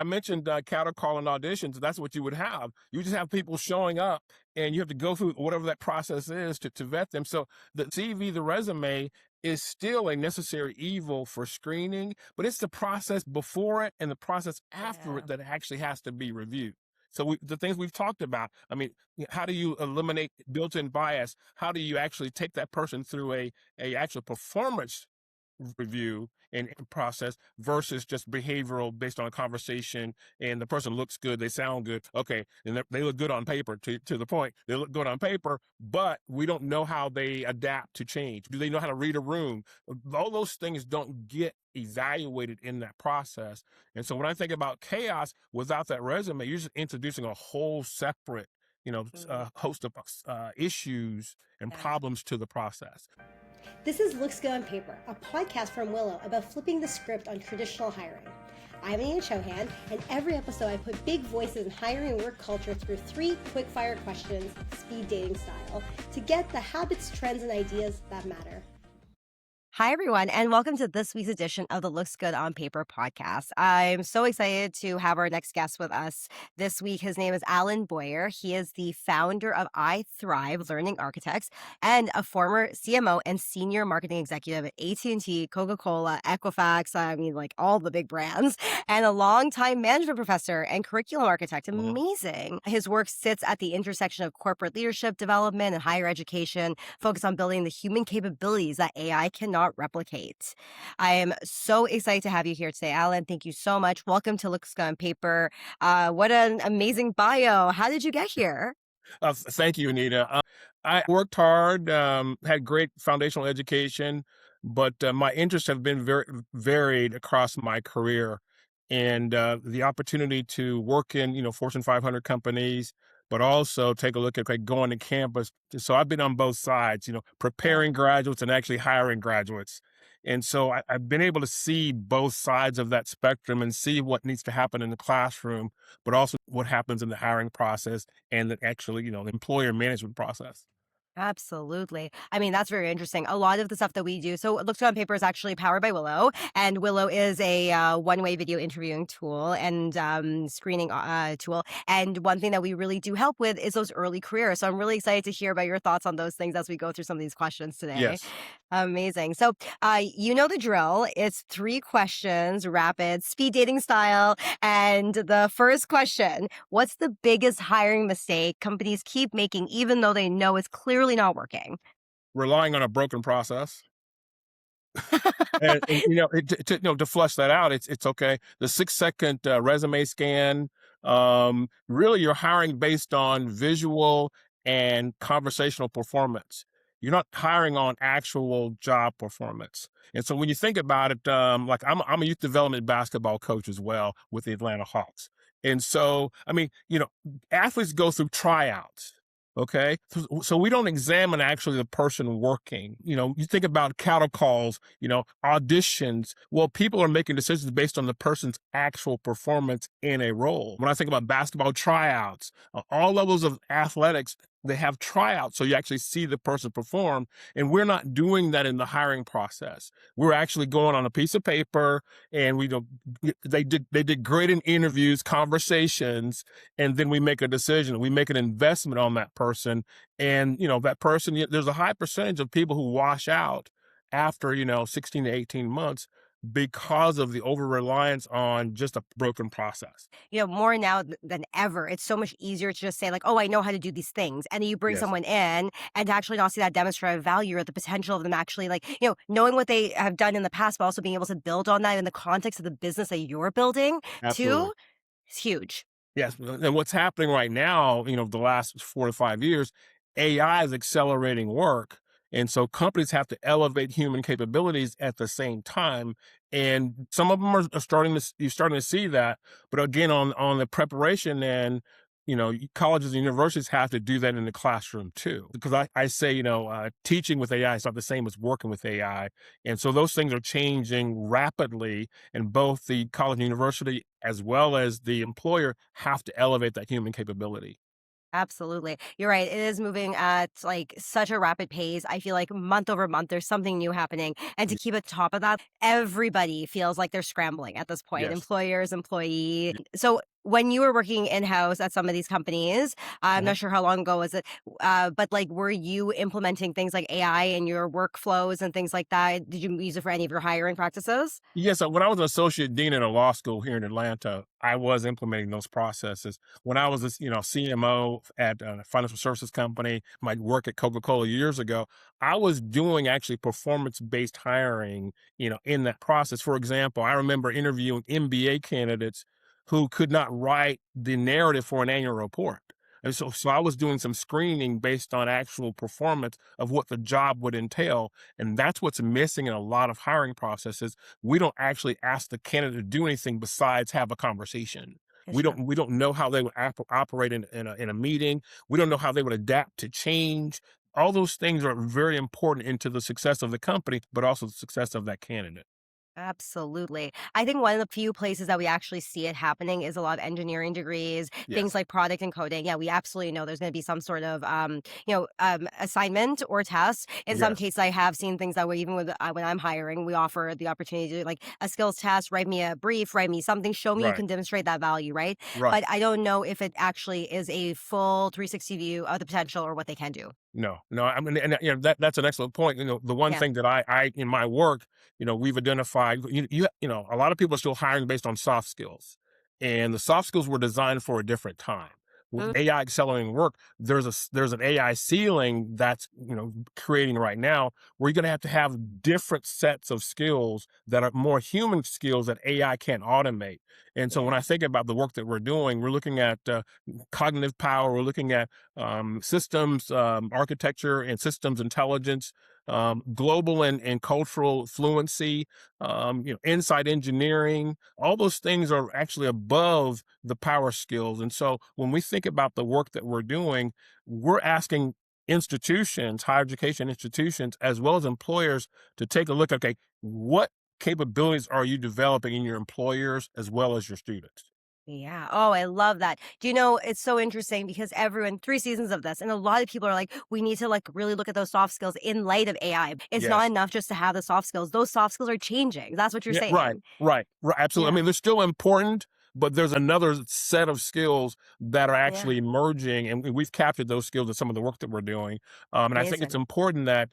I mentioned cattle calling auditions. That's what you would have. You just have people showing up, and you have to go through whatever that process is to vet them. So the CV, the resume, is still a necessary evil for screening, but it's the process before it and the process after Yeah. it that actually has to be reviewed. So the things we've talked about. I mean, how do you eliminate built-in bias? How do you actually take that person through a actual performance review and process versus just behavioral based on a conversation, and the person looks good, they sound good, okay, and they look good on paper, to the point, they look good on paper, but we don't know how they adapt to change. Do they know how to read a room? All those things don't get evaluated in that process. And so when I think about chaos without that resume, you're just introducing a whole separate, Mm, host of issues and yeah. problems to the process. This is Looks Good on Paper, a podcast from Willow about flipping the script on traditional hiring. I'm Anita Chohan, and every episode I put big voices in hiring and work culture through 3 quick-fire questions, speed dating style, to get the habits, trends, and ideas that matter. Hi, everyone, and welcome to this week's edition of the Looks Good on Paper podcast. I'm so excited to have our next guest with us this week. His name is Alan Boyer. He is the founder of iThrive Learning Architects and a former CMO and senior marketing executive at AT&T, Coca-Cola, Equifax, I mean, like all the big brands, and a longtime management professor and curriculum architect. Amazing. His work sits at the intersection of corporate leadership development and higher education, focused on building the human capabilities that AI cannot replicate. I am so excited to have you here today, Alan. Thank you so much. Welcome to Looks Good on Paper. What an amazing bio. How did you get here? Thank you, Anita. I worked hard, had great foundational education, but my interests have been very varied across my career. And the opportunity to work in, Fortune 500 companies, but also take a look at like going to campus. So I've been on both sides, Yeah. preparing graduates and actually hiring graduates. And so I've been able to see both sides of that spectrum and see what needs to happen in the classroom, but also what happens in the hiring process and the actually, the employer management process. Absolutely. I mean, that's very interesting. A lot of the stuff that we do. So, Looks Good on Paper is actually powered by Willow, and Willow is a one-way video interviewing tool and screening tool. And one thing that we really do help with is those early careers. So, I'm really excited to hear about your thoughts on those things as we go through some of these questions today. Yes. Amazing. So, you know the drill. It's 3 questions, rapid, speed dating style. And the first question: what's the biggest hiring mistake companies keep making, even though they know it's clearly not working? Relying on a broken process. And to flush that out, it's okay. The 6-second resume scan. Really, you're hiring based on visual and conversational performance. You're not hiring on actual job performance. And so when you think about it, like I'm a youth development basketball coach as well with the Atlanta Hawks. And so, I mean, athletes go through tryouts. Okay. So we don't examine actually the person working. You think about cattle calls, auditions. Well, people are making decisions based on the person's actual performance in a role. When I think about basketball tryouts, all levels of athletics, they have tryouts. So you actually see the person perform. And we're not doing that in the hiring process. We're actually going on a piece of paper, and they did great in interviews, conversations, and then we make a decision. We make an investment on that person. And, that person, there's a high percentage of people who wash out after, 16 to 18 months because of the over reliance on just a broken process. More now than ever, it's so much easier to just say, like, oh, I know how to do these things. And then you bring Yes, someone in and to actually not see that demonstrative value or the potential of them actually, like, knowing what they have done in the past, but also being able to build on that in the context of the business that you're building absolutely. too, is huge. Yes. And what's happening right now, the last 4 to 5 years, AI is accelerating work. And so companies have to elevate human capabilities at the same time. And some of them are you're starting to see that. But again, on the preparation end, colleges and universities have to do that in the classroom too. Because I say, teaching with AI is not the same as working with AI. And so those things are changing rapidly, and both the college and university as well as the employer have to elevate that human capability. Absolutely. You're right. It is moving at like such a rapid pace. I feel like month over month, there's something new happening. And to Y- keep at top of that, everybody feels like they're scrambling at this point, Yes. employers, employee. So when you were working in house at some of these companies, I'm Mhm. not sure how long ago was it, but like, were you implementing things like AI in your workflows and things like that? Did you use it for any of your hiring practices? Yes, when I was an associate dean at a law school here in Atlanta, I was implementing those processes. When I was, CMO at a financial services company, my work at Coca-Cola years ago, I was doing actually performance-based hiring, in that process. For example, I remember interviewing MBA candidates who could not write the narrative for an annual report. And so I was doing some screening based on actual performance of what the job would entail. And that's what's missing in a lot of hiring processes. We don't actually ask the candidate to do anything besides have a conversation. It's We true. don't we don't know how they would operate in a meeting. We don't know how they would adapt to change. All those things are very important into the success of the company, but also the success of that candidate. Absolutely. I think one of the few places that we actually see it happening is a lot of engineering degrees, things Yes. like product and coding. Yeah, we absolutely know there's going to be some sort of, assignment or test. In some Yes. cases, I have seen things that way, even with when I'm hiring, we offer the opportunity to do like a skills test, write me a brief, write me something, show me you Right. can demonstrate that value, right? Right. But I don't know if it actually is a full 360 view of the potential or what they can do. No, no, I mean, and that's an excellent point. The one Yeah. thing that I in my work, we've identified, a lot of people are still hiring based on soft skills, and the soft skills were designed for a different time. With Mm, AI accelerating work, there's an AI ceiling that's creating right now where you're going to have different sets of skills that are more human skills that AI can't automate. And so when I yes. think about the work that we're doing, we're looking at cognitive power, we're looking at systems architecture and systems intelligence, global and cultural fluency, insight engineering. All those things are actually above the power skills. And so when we think about the work that we're doing, we're asking institutions, higher education institutions, as well as employers to take a look. Okay, what capabilities are you developing in your employers as well as your students? Yeah. Oh, I love that. Do you know, it's so interesting because everyone, 3 seasons of this, and a lot of people are like, we need to like really look at those soft skills in light of AI. It's not Yes. enough just to have the soft skills. Those soft skills are changing. That's what you're Yeah, right, saying. right, right, absolutely. I Yeah. mean, they're still important, but there's another set of skills that are Yeah. actually emerging, and we've captured those skills in some of the work that we're doing. And I think it's Amazing. important that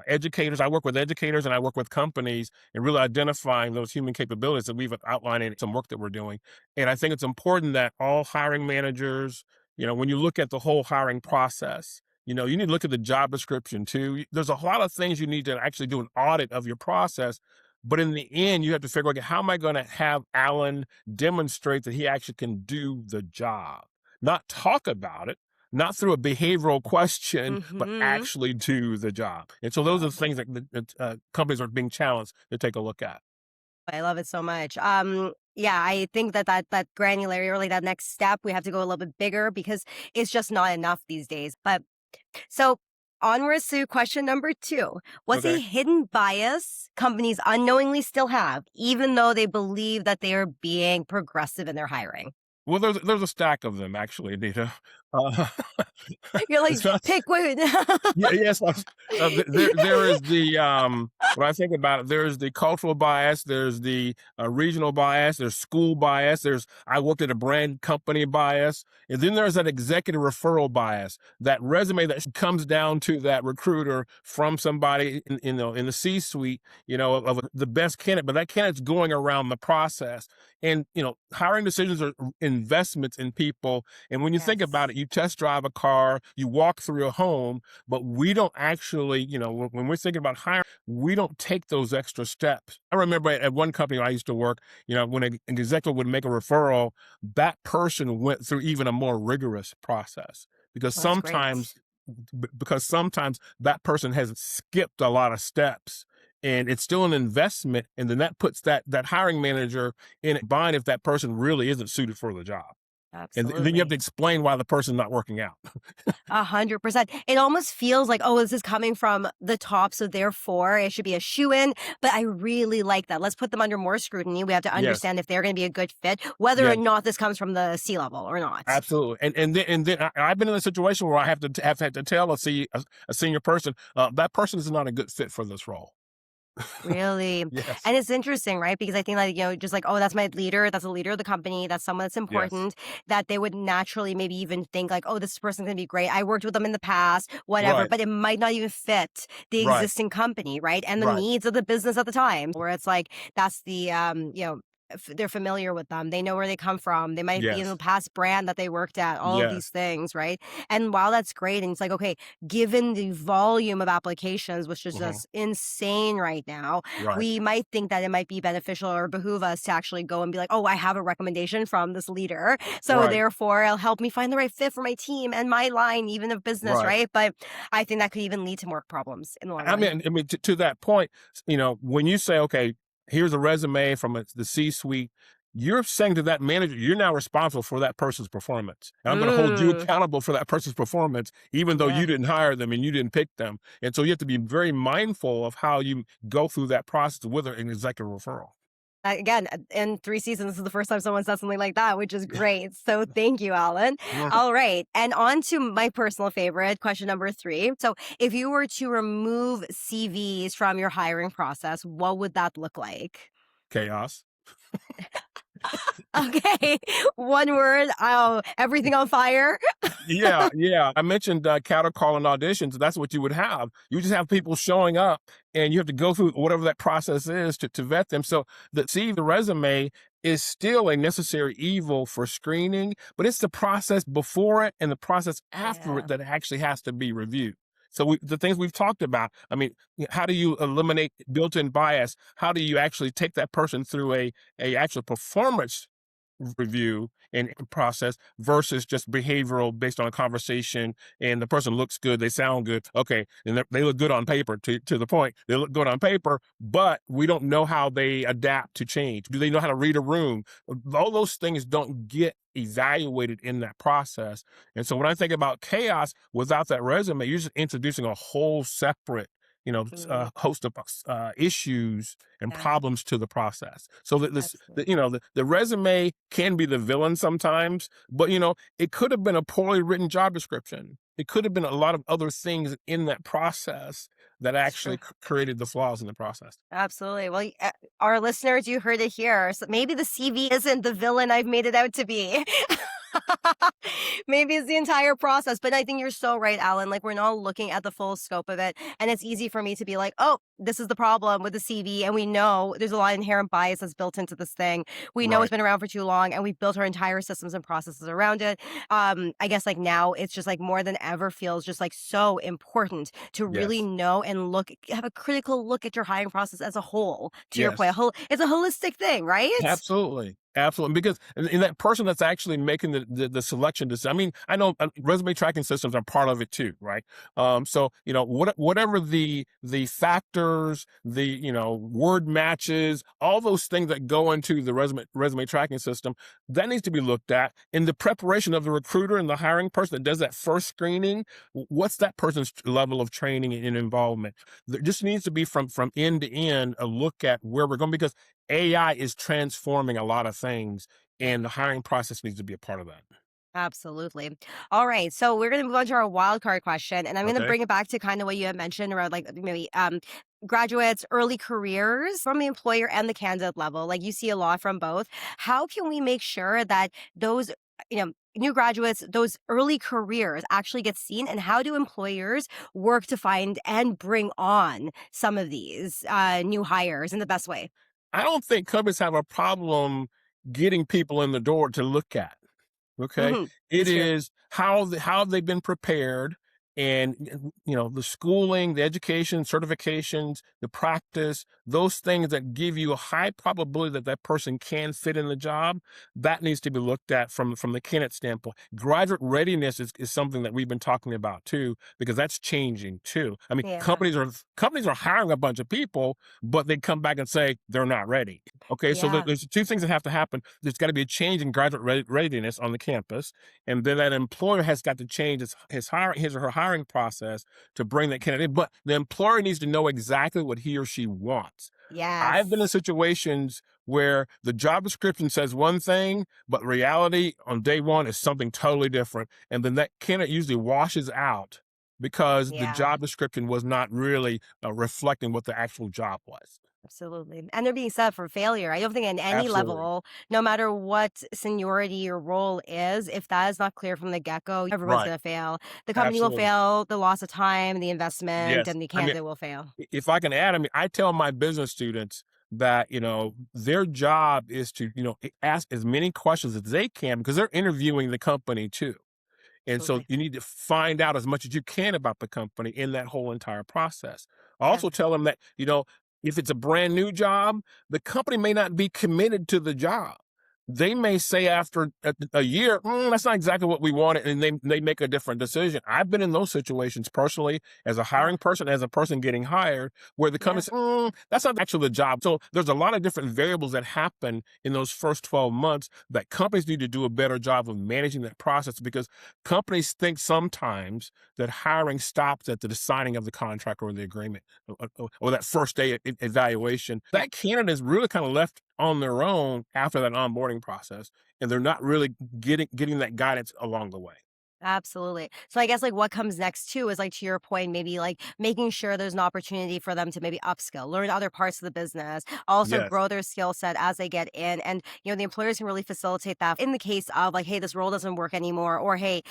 educators. I work with educators and I work with companies, and really identifying those human capabilities that we've outlined in some work that we're doing. And I think it's important that all hiring managers, when you look at the whole hiring process. You need to look at the job description too. There's a lot of things you need to actually do an audit of your process, but in the end, you have to figure out, okay, how am I going to have Alan demonstrate that he actually can do the job? Not talk about it, not through a behavioral question, but Hmm. actually do the job. And so those are the Love it. things that companies are being challenged to take a look at. I love it so much. Yeah, I think that granularity or like that next step, we have to go a little bit bigger because it's just not enough these days. But so onwards to question number two. What's a Okay. hidden bias companies unknowingly still have, even though they believe that they are being progressive in their hiring? Well, there's a stack of them actually, Anita. Uh, You're it's like, not pick one. Yeah, yes, there is the, when I think about it, there's the cultural bias, there's the, regional bias, there's school bias, I worked at a brand company bias, and then there's that executive referral bias, that resume that comes down to that recruiter from somebody in the C-suite, of the best candidate, but that candidate's going around the process. And, hiring decisions are investments in people, and when you think about Yes. it, you test drive a car, you walk through a home, but we don't actually, when we're thinking about hiring, we don't take those extra steps. I remember at one company I used to work, when an executive would make a referral, that person went through even a more rigorous process because Well, that's great. sometimes that person has skipped a lot of steps. And it's still an investment, and then that puts that hiring manager in a bind if that person really isn't suited for the job. And then you have to Absolutely. explain why the person's not working out. 100%. It almost feels like, oh, this is coming from the top, so therefore it should be a shoe-in. But I really like that. Let's put them under more scrutiny. We have to Yes. understand if they're going to be a good fit, whether or Yes. not this comes from the C-level or not. Absolutely. And then I've been in a situation where I have had to tell a senior person, that person is not a good fit for this role. Really. Yes. And it's interesting, right? Because I think like, just like, oh, that's my leader, that's a leader of the company, that's someone that's Yes. important, that they would naturally maybe even think like, oh, this person's gonna be great. I worked with them in the past, whatever, Right. but it might not even fit the Right. existing company, right? And the Right. needs of the business at the time. Where it's like that's the they're familiar with them. They know where they come from. They might be in the Yes. past brand that they worked at, all of these Yes. things, right? And while that's great, and it's like, okay, given the volume of applications, which is Mhm. just insane right now, Right. we might think that it might be beneficial or behoove us to actually go and be like, oh, I have a recommendation from this leader. So Right. therefore, it'll help me find the right fit for my team and my line, even of business, Right. right? But I think that could even lead to more problems in the long run. To that point, when you say, okay, here's a resume from the C-suite, you're saying to that manager, you're now responsible for that person's performance. And I'm going to hold you Mm, accountable for that person's performance, even though yeah. you didn't hire them and you didn't pick them. And so you have to be very mindful of how you go through that process with an executive referral. Again, in 3 seasons, this is the first time someone said something like that, which is great. So thank you, Alan. Right. All right. And on to my personal favorite, question number 3. So if you were to remove CVs from your hiring process, what would that look like? Chaos. Okay. One word. Oh, everything on fire. Yeah, yeah. I mentioned cattle calling auditions. That's what you would have. You just have people showing up, and you have to go through whatever that process is to vet them. So the resume is still a necessary evil for screening, but it's the process before it and the process after it Yeah. that actually has to be reviewed. So the things we've talked about. I mean, how do you eliminate built-in bias? How do you actually take that person through a actual performance review and process versus just behavioral based on a conversation, and the person looks good, they sound good, okay, and they look good on paper, to the point, they look good on paper, but we don't know how they adapt to change. Do they know how to read a room? All those things don't get evaluated in that process. And so when I think about chaos without that resume, you're just introducing a whole separate Mm, host of issues and yeah, problems to the process. So that absolutely. the resume can be the villain sometimes, but it could have been a poorly written job description. It could have been a lot of other things in that process that It's actually true. created the flaws in the process. Absolutely. Well, our listeners, you heard it here. So maybe the CV isn't the villain I've made it out to be. Maybe it's the entire process. But I think you're so right, Alan. Like, we're not looking at the full scope of it. And it's easy for me to be like, oh, this is the problem with the CV. And we know there's a lot of inherent bias that's built into this thing. We know it's Right. been around for too long and we've built our entire systems and processes around it. I guess like now it's just like more than ever feels just like so important to really Yes. know and have a critical look at your hiring process as a whole. To your point, Yes. it's a holistic thing, right? Absolutely. Absolutely. Because and that person that's actually making the selection decision. I mean, I know resume tracking systems are part of it too, right? So, whatever the factors, word matches, all those things that go into the resume tracking system, that needs to be looked at in the preparation of the recruiter and the hiring person that does that first screening. What's that person's level of training and involvement? There just needs to be from end to end a look at where we're going, because AI is transforming a lot of things, and the hiring process needs to be a part of that. Absolutely. All right. So we're going to move on to our wild card question. And I'm going to Okay. bring it back to kind of what you had mentioned around like maybe graduates, early careers from the employer and the candidate level. Like you see a lot from both. How can we make sure that those, new graduates, those early careers actually get seen? And how do employers work to find and bring on some of these new hires in the best way? I don't think companies have a problem getting people in the door to look at. Okay. Hmm. It It's true. is how they've been prepared And, the schooling, the education, certifications, the practice, those things that give you a high probability that that person can fit in the job, that needs to be looked at from the candidate standpoint. Graduate readiness is something that we've been talking about too, because that's changing too. I mean, Yeah. companies are hiring a bunch of people, but they come back and say they're not ready. Okay, so Yeah. there's two things that have to happen. There's got to be a change in graduate readiness on the campus, and then that employer has got to change his or her hiring process to bring that candidate in. But the employer needs to know exactly what he or she wants. Yes. I've been in situations where the job description says one thing, but reality on day one is something totally different. And then that candidate usually washes out because the Yeah. job description was not really reflecting what the actual job was. Absolutely. And they're being set up for failure. I don't think at any Absolutely. level, no matter what seniority your role is, if that is not clear from the get go, everyone's Right. going to fail. The company will Absolutely. fail, the loss of time, the investment, Yes. and the I mean, candidate will fail. if I can add, I mean, I tell my business students that, their job is to, ask as many questions as they can because they're interviewing the company too. And so Absolutely. you need to find out as much as you can about the company in that whole entire process. I Yeah. also tell them that, if it's a brand new job, the company may not be committed to the job. They may say after a year, that's not exactly what we wanted, and they make a different decision. I've been in those situations personally as a Yeah. hiring person, as a person getting hired, where the company Yeah. says, that's not actually the job. So there's a lot of different variables that happen in those first 12 months that companies need to do a better job of managing that process because companies think sometimes that hiring stops at the signing of the contract or the agreement or that first day evaluation. Yeah. That candidate is really kind of left on their own after that onboarding process, and they're not really getting that guidance along the way. Absolutely. So I guess like what comes next too is like to your point, maybe like making sure there's an opportunity for them to maybe upskill, learn other parts of the business, also Yes. grow their skill set as they get in. And, the employers can really facilitate that in the case of like, hey, this role doesn't work anymore, or hey,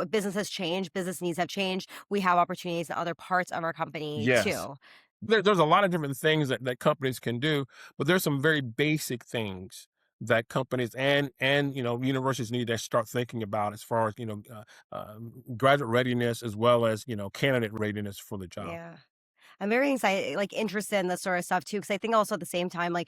business has changed, business needs have changed. We have opportunities in other parts of our company Yes. too. There's a lot of different things that companies can do, but there's some very basic things that companies and universities need to start thinking about as far as graduate readiness as well as candidate readiness for the job. Yeah. I'm very excited, like interested in this sort of stuff too, because I think also at the same time, like,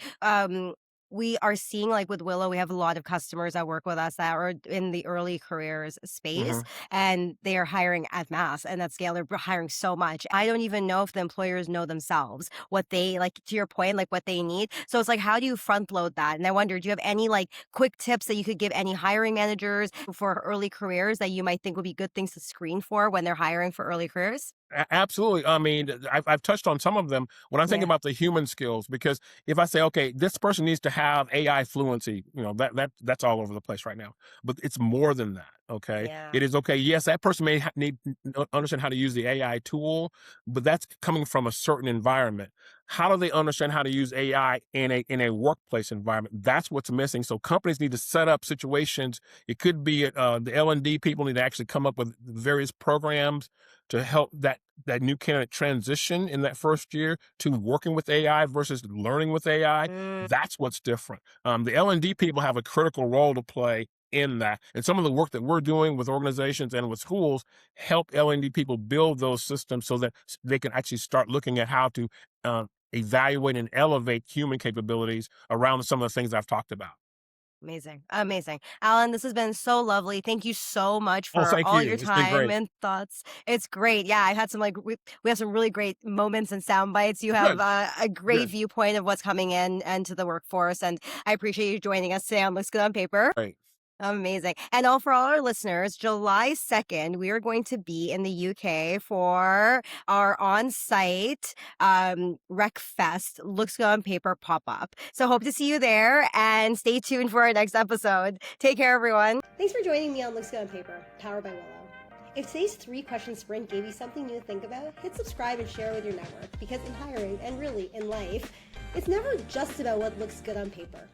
we are seeing like with Willow, we have a lot of customers that work with us that are in the early careers space, Hmm. and they are hiring at mass and at scale. They're hiring so much. I don't even know if the employers know themselves what they like. To your point, like what they need. So it's like, how do you front load that? And I wonder, do you have any like quick tips that you could give any hiring managers for early careers that you might think would be good things to screen for when they're hiring for early careers? Absolutely. I mean, I've touched on some of them when I think Yeah. about the human skills, because if I say, okay, this person needs to have AI fluency, that's all over the place right now. But it's more than that. Okay, Yeah. it is okay. Yes, that person may need understand how to use the AI tool, but that's coming from a certain environment. How do they understand how to use AI in a workplace environment? That's what's missing. So companies need to set up situations. It could be the L&D people need to actually come up with various programs to help that new candidate transition in that first year to working with AI versus learning with AI. Mm, That's what's different. The L&D people have a critical role to play in that. And some of the work that we're doing with organizations and with schools help L&D people build those systems so that they can actually start looking at how to evaluate and elevate human capabilities around some of the things I've talked about. Amazing. Amazing. Alan, this has been so lovely. Thank you so much Oh, for thank all you. your It's been time great. and thoughts. It's great. Yeah, I had some like we have some really great moments and sound bites. You have Good. a great Good. viewpoint of what's coming in and to the workforce, and I appreciate you joining us today on Looks Good on Paper. Great. Amazing. And for all our listeners, July 2nd, we are going to be in the UK for our on-site Rec Fest Looks Good on Paper pop-up. So hope to see you there and stay tuned for our next episode. Take care, everyone. Thanks for joining me on Looks Good on Paper, powered by Willow. If today's 3-question sprint gave you something new to think about, hit subscribe and share with your network, because in hiring, and really in life, it's never just about what looks good on paper.